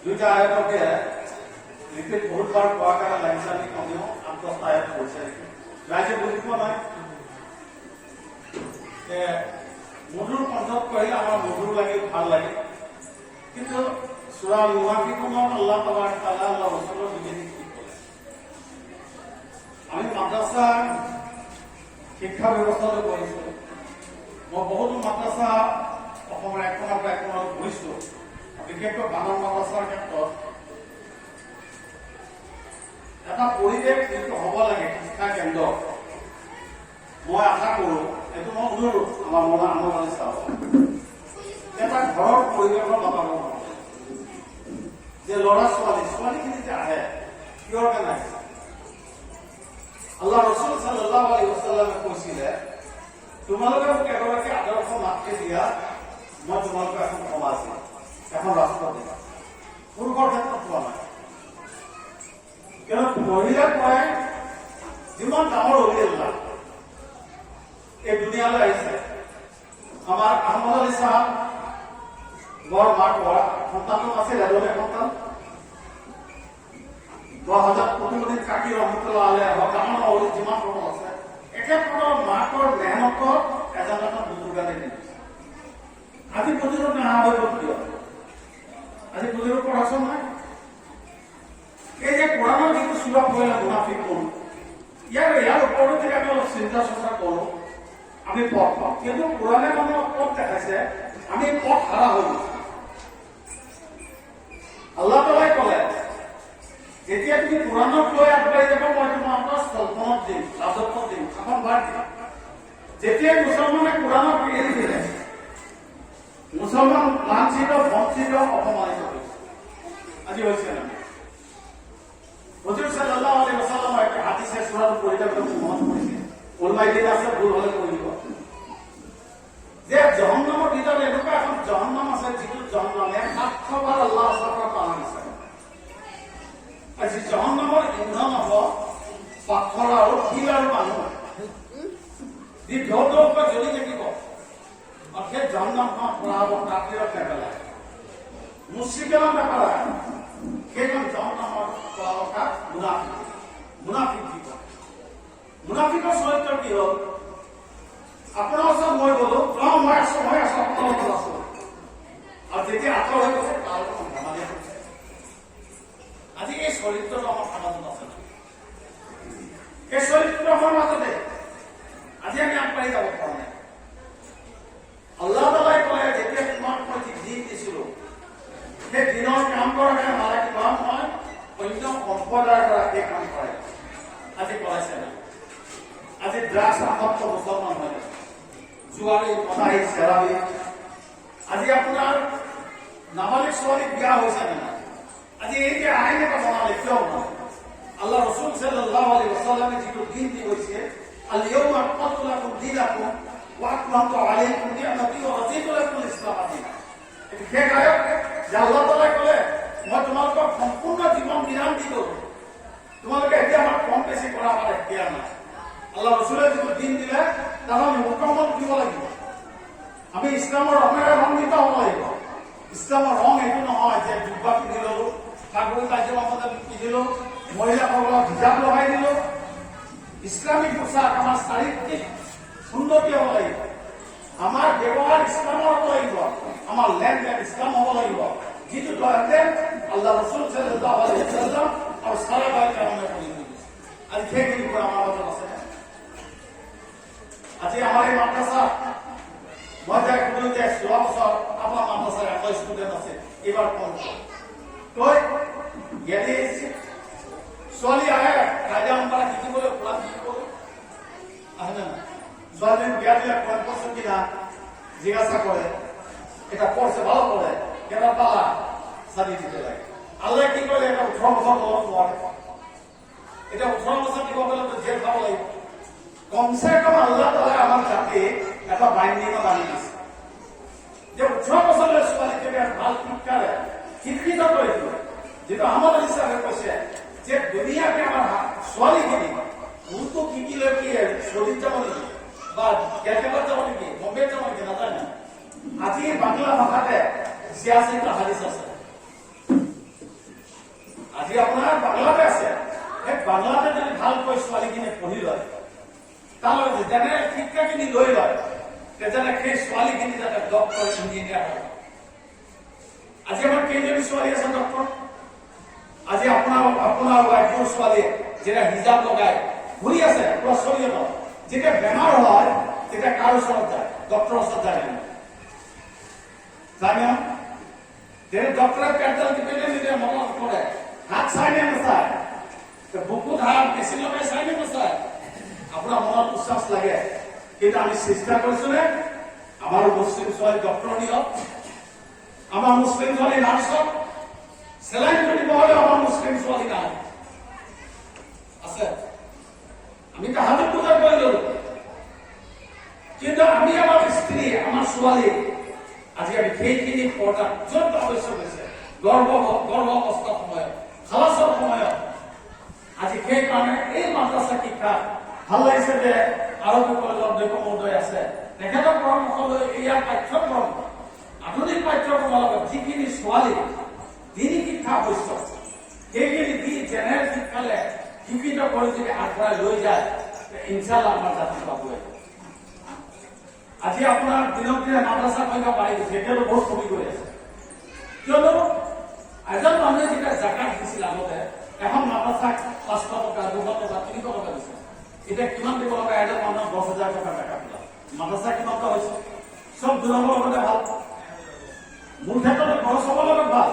দুইটা আয়াতকে ৰিপিট বহুতবাৰ কোৱাৰ কাৰণে লাগিছে আমি কমেও 8-10টা আয়াত পঢ়িছে নেকি ৰাইজে বুজি পোৱা নাই মধুৰ কণ্ঠত পঢ়িলে আমাৰ মধুৰ লাগে ভাল লাগে কিন্তু সূৰা মুনাফিকুনত আল্লাহ তাবাৰক তাআলা আল্লাহ ৰাসূলৰ বিৰোধী কি ক'লে আমি মাদ্ৰাসা শিক্ষা ব্যৱস্থাটো কৰিছো মই বহুতো মাদ্ৰাসা অসমৰ এখনৰ পৰা এখনত গৈছো বিশেষকৈ বানান মাদ্ৰাসাৰ ক্ষেত্ৰত এটা পৰিৱেশ যিটো হ'ব লাগে শিক্ষা কেন্দ্ৰ মই আশা কৰোঁ এইটো মই অনুৰোধ আমাৰ মনে চাওঁ এটা ঘৰৰ পৰিৱেশৰ বাতাবৰণ যে ল'ৰা ছোৱালীখিনি যে আহে কিহৰ কাৰণে আহিছে আল্লাহ ৰাসূল সাল্লাল্লাহু আলাইহি ওয়াসাল্লামে কৈছিলে তোমালোকে মোক এগৰাকী আদৰ্শ মাতৃ দিয়া মই তোমালোকক এখন সমাজ দিম এখন ৰাষ্ট্ৰ দিম পুৰুষৰ ক্ষেত্ৰত পোৱা নাই কিয়নো মহিলাক মই যিমান ডাঙৰ অলি আল্লাহ এই দুনিয়ালৈ আহিছে আমাৰ আহমদ আলী চাহাব বৰ মাক সন্তানো আছে এজনে সন্তান 10,000 প্ৰতিদিন কাকি ৰহমতুল্লাহ আলাইহি ডাঙৰ অলি যিমান প্ৰমাণ আছে একেধৰণৰ মাকৰ মেহনতৰ এজন বুজুৰ্গানে দিছে আজি বুজুৰ্গ নহা হৈ গ'ল কিয় আজি বুজুৰ্গ পঢ়াইছ নাই এই যে কোৰআনেৰ যিটো সূৰা পড়লে মুনাফিকুন ইয়াৰ ওপৰত থেকে আমি অলপ চিন্তা চৰ্চা কৰোঁ আমি পথ পাওঁ কিন্তু কোৰআনে মানে পথ দেখাইছে আমি পথ হাৰা হৈ গৈছো আল্লাহ তাআলাই ক'লে যেতিয়া তুমি কোৰআনক লৈ আগবাঢ়ি যাব মই তোমাক সলপনত দিম ৰাজত্ব দিম শাসনভাৰ দিম যেতিয়া মুছলমানে কোৰআনক এৰি দিলে মুছলমান লাঞ্ছিত বঞ্চিত অপমানিত হৈছে আজি হৈছে না হুজুর সাল্লাল্লাহু আলাইহি ওয়াসাল্লাম একটা হাদিসে সূরা পরিবর্তন মত করেছে ওলমাই দিন আছে ভুল হলে কইব যে জাহান্নামের ভিতরে এনেকুৱা এখন জাহান্নাম আছে যিটো জাহান্নামে 700 বার আল্লাহ সুবহানাহু ওয়া তাআলা দিছে আজি জাহান্নামের ইন্ধন হ'ব পাথৰ আৰু শিল আৰু মানুহ দি ধৌধৌক জ্বলি থাকিব আৰু সেই জাহান্নামখন পৰাব কাফিৰৰ পেলাই মুশৰিকৰ পেলাই সেইখন জাহান্নামৰ পৰাবতা মুনাফিক মুনাফিকৰ চৰিত্ৰ কি হ'ল আপোনাৰ ওচৰত মই গ'লো মই আছো আপোনাৰ ওচৰত আছো আৰু যেতিয়া আঁতৰ হৈ গৈছে তাৰ ধেমালি কৰিছে আজি এই চৰিত্ৰটো আমাৰ সমাজত আছে এই চৰিত্ৰ আমাৰ মাজতে আজি আমি আগবাঢ়ি যাব পৰা নাই আল্লাহ তাআলাই কয় যেতিয়া তোমাক মই দিন দিছিলো সেই দিনৰ কাম কৰাৰ কাৰণে মাৰা কিবা মই অন্য সম্প্ৰদায়ৰ পৰা এই কাম কৰে আজি কৰাইছে না আজি ড্ৰাগছ আসক্ত মুছলমান হয় জুৱাৰী মদাহী চেৰাবী আজি আপোনাৰ নাবালিক ছোৱালী বিয়া হৈছে না আজি এই যে আইন এটা বনালে কিয় বনালে আল্লাহ ৰাসূল সাল্লাল্লাহু আলাইহি ওয়াসাল্লামে যিটো দিন দি গৈছে আল ইয়াউমা আকমালতু লাকুম দীনাকুম ওয়া আকমালতু আলাইকুম নি'মাতি ওয়া রাদিতু লাকুমুল ইসলাম দীনা এটি কে গায়ক যে আল্লাহ তাআলা ক'লে মই তোমালোকক সম্পূৰ্ণ জীৱন বিধান দিলো তোমালোকে এতিয়া আমাক কম বেছি কৰা আমাৰ এতিয়া নাই আল্লাহ ৰাসূলে যিটো দিন দিলে তাক আমি মুকম্মল দিব লাগিব আমি ইছলামৰ ৰঙেৰে ৰঙিত হ'ব লাগিব ইছলামৰ ৰং এইটো নহয় যে জুব্বা পিন্ধি ল'লো কাপোৰ কাৰ্যমতে পিন্ধিলো মহিলাসকলক হিজাব লগাই দিলো ইছলামিক পোচাক আমাৰ চাৰিত্ৰিক সুন্দৰী হ'ব লাগিব আমাৰ ব্যৱহাৰ ইছলামৰ হ'ব লাগিব আমাৰ লেনদেন ইছলাম হ'ব লাগিব যিটো লেনদেন আল্লাহ ৰাসূল সাল্লাল্লাহু আলাইহি ওয়াসাল্লাম আৰু সাহাবায়ে কেৰামে কৰি দিছে আজি সেইখিনি পৰা আমাৰ মাজত আছে আজি আমাৰ এই মাদ্ৰাসা মই যে কোনো যে 16 বছৰ আমাৰ মাদ্ৰাসাৰ 21 ষ্টুডেণ্ট আছে এইবাৰ কম তই ইয়াতে ছোৱালী আহে ৰাজাম পৰা শিকিবলৈ কোলা শিকিবলৈ আহে না ছোৱালী বিয়া দিলে কোন পছন্দ কিনা জিজ্ঞাসা কৰে এটা পঢ়ছে ভালো কৰে কেনা পালা সাদি দিতে লাগে আল্লাহ কি করে এটা 18 বছর বয়স হয় এটা 18 বছর দিব বলে তো জেল খাব লাগিব কমসে কম আল্লাহ তাআলা আমার জাতি এটা বাইন্ডিং বানি দিছে যে 18 বছরের ছোৱালীকে ভাল শিক্ষাৰে শিক্ষিত কৰি দিলে যেটা আমাদেৰ হিসাবে কৈছে যে দুনিয়াতে আমাৰ ছোৱালীখিনি উর্দু শিকিলে কি শরীর যাব নেকি বা ক্যালকাটা যাব নেকি বম্বে যাব নেকি নাজানে আজি বাংলা ভাষাতে 86টা হাদিস আছে আজি আপোনাৰ বাংলাতে আছে, সেই বাংলাতে যদি ভালকৈ ছোৱালীখিনিয়ে পঢ়ি লয়, তাৰলগতে জেনেৰেল শিক্ষাখিনি লৈ লয়, তেতিয়াহ'লে সেই ছোৱালীখিনি যাতে ডক্টৰ ইঞ্জিনিয়াৰ হয়। আজি আমাৰ কেইজনী ছোৱালী আছে ডক্টৰ? আজি আপোনাৰ ৱাইফৰ ছোৱালীয়ে যেতিয়া হিজাব লগাই ঘূৰি আছে প্ৰচলিত, যেতিয়া বেমাৰ হয় তেতিয়া কাৰ ওচৰত যায়? ডক্টৰৰ ওচৰত যায় না? জানে যে ডক্টৰে পেটডাল টিপিলে নিজে মনত কৰে, হাত চাই নে নাচায়, বুকুত হাত বেছি লগাই চাই নে নাচায়? আপোনাৰ মনত উচ্ছ্বাস লাগে। কিন্তু আমি চেষ্টা কৰিছো নে আমাৰ মুছলিম ছোৱালী ডক্টৰ নিয়ক, আমাৰ মুছলিম ছোৱালী নাৰ্ছ হওক, চেলাইন কৰিব হলে আমাৰ মুছলিম ছোৱালী নাই আছে। আমি হাতত পূজা কৰি ললো, কিন্তু আমি আমাৰ স্ত্ৰী আমাৰ ছোৱালী আজি আমি সেইখিনি পৰ্দা য'ত আৱশ্যক হৈছে গৰ্ভ অৱস্থাৰ সময়ত, খালাচৰ সময়ত, আজি সেইকাৰণে এই মাদ্ৰাছা শিক্ষা ভাল লাগিছে যে আৰবী কলেজৰ অধ্যক্ষ মহোদয় আছে, তেখেতৰ পৰামৰ্শ লৈ ইয়াৰ পাঠ্যক্ৰম আধুনিক পাঠ্যক্ৰমৰ লগত যিখিনি ছোৱালী দিনী শিক্ষা আৱশ্যক সেইখিনি দি জেনেৰেল শিক্ষালে শিক্ষিত কৰি যদি আগবঢ়াই লৈ যায়, ইনশাআল্লাহ আমাৰ জাতি পাবই। আজি আপোনাৰ দিনক দিনে মাদ্ৰাছা সংখ্যা বাঢ়ি গৈছে, এতিয়াতো বহুত কমি গৈ আছে। কিয়নো এজন মানুহে যেতিয়া জাকাত দিছিল আগতে এখন মাদ্ৰাছাক 500 টকা 200 টকা 300 টকা দিছিল, এতিয়া কিমান দিব লগা? এজন মানুহৰ 10,000 টকা জাকাত দিলা, মাদ্ৰাছা কিমান টকা হৈছে? চব দুৰমৰ লগতে ভাল, মোৰ ক্ষেত্ৰত ঘৰ চবৰ লগত ভাল।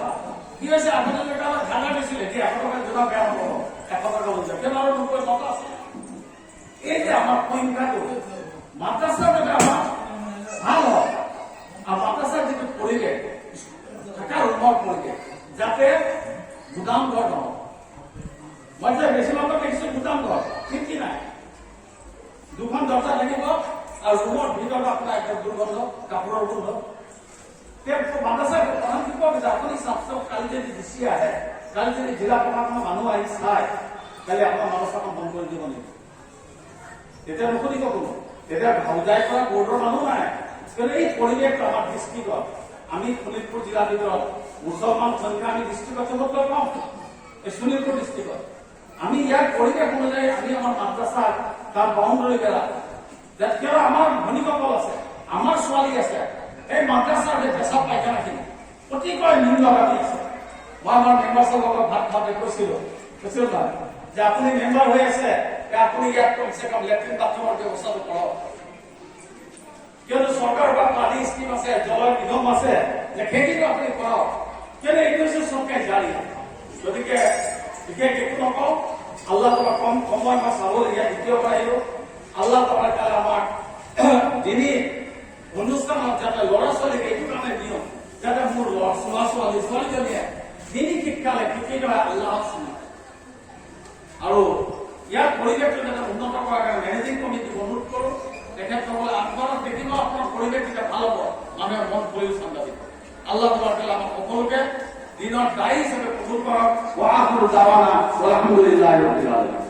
কি হৈছে? আগতে খানা দিছিলে, এতিয়া 100 টকা যোৰা বেয়া নহব, 100 টকা হৈছে, কেৱল আৰু 90 টকা আছে। এই যে আমাৰ সংখ্যাটো মাদ্ৰাছা যাতে আমাৰ ভাল হয়, আৰু মাদ্ৰাছাৰ যিটো পৰিৱেশ থকা ৰুমৰ পৰিৱেশ যাতে গুদাম ঘৰ নহয়। মই যে বেছিভাগত দেখিছো গুদাম ঘৰ, ঠিক নাই, দুখন দৰ্জা থাকিব আৰু ৰুমৰ ভিতৰত আপোনাৰ একদম দুৰ্গন্ধ, কাপোৰৰ গোন্ধ। মাদ্ৰাছাৰ প্ৰধান শিক্ষক আপুনি চাওক, কালি যদি ডিচি আহে, কালি যদি জিলা প্ৰশাসনৰ মানুহ আহি চাই, কালি আপোনাৰ মাদ্ৰাছাখন বন্ধ কৰি দিব নেকি? তেতিয়া নুশুনিব কোনো, তেতিয়া ভাউজাই কৰা বৰ্ডৰ মানুহ নাই। কিন্তু এই পৰিৱেশটো আমাৰ ডিষ্ট্ৰিক্টত, আমি শোণিতপুৰ জিলাৰ ভিতৰত মুছলমান সংখ্যা আমি ডিষ্ট্ৰিক্টত চবতকৈ কম, এই শোণিতপুৰ ডিষ্ট্ৰিক্টত। আমি ইয়াৰ পৰিৱেশ অনুযায়ী আমি আমাৰ মাদ্ৰাছাৰ তাৰ বাউণ্ডৰী বেলা, কিয় আমাৰ ভনীসকল আছে, আমাৰ ছোৱালী আছে, এই মাদ্ৰাছাৰ যে পেচাব পায়খানাখিনি অতিকৈ নিম্নগামী আছে। মই আমাৰ মেম্বাৰ্ছৰ লগত ভাত খাওঁতে কৈছিলো যে আপুনি মেম্বাৰ হৈ আছে, আপুনি ইয়াত কমচে কম লেট্ৰিন বাথৰুমৰ ব্যৱস্থাটো কৰক। কিয়নো চৰকাৰৰ পৰা পানী স্কিম আছে, জলৰ নিগম আছে, সেইখিনি আপুনি কৰক। কিয়নো এইটো হৈছে চৰকাৰী জাৰি। গতিকে বিশেষ একো নকওঁ, আল্লাহ তোমাৰ কম সময় মই চাবলগীয়া দ্বিতীয়বাৰ আহিলো। আল্লাহ তোমাৰ কালে আমাৰ দিনী অনুষ্ঠানত যাতে ল'ৰা ছোৱালীক এইটো কাৰণে দিওঁ যাতে মোৰ ছোৱালীজনীয়ে দিনী শিক্ষালে শিক্ষিত হয় আল্লাহ আৰু ইয়াৰ পৰিৱেশটো যাতে উন্নত কৰাৰ কাৰণে মেনেজিং কমিটিক অনুৰোধ কৰো। তেখেতসকলে আপোনালোক দেখিব আপোনাৰ পৰিৱেশ যেতিয়া ভাল হ'ব, মানুহে মন কৰিও চান্দা দিব। আল্লাহ তোমাৰ কালে আমাৰ সকলোকে দিনৰ দায়ী হিচাপে কবুল কৰক। ওয়া আখিৰু দাৱানা আলহামদুলিল্লাহি ৰাব্বিল আলামিন।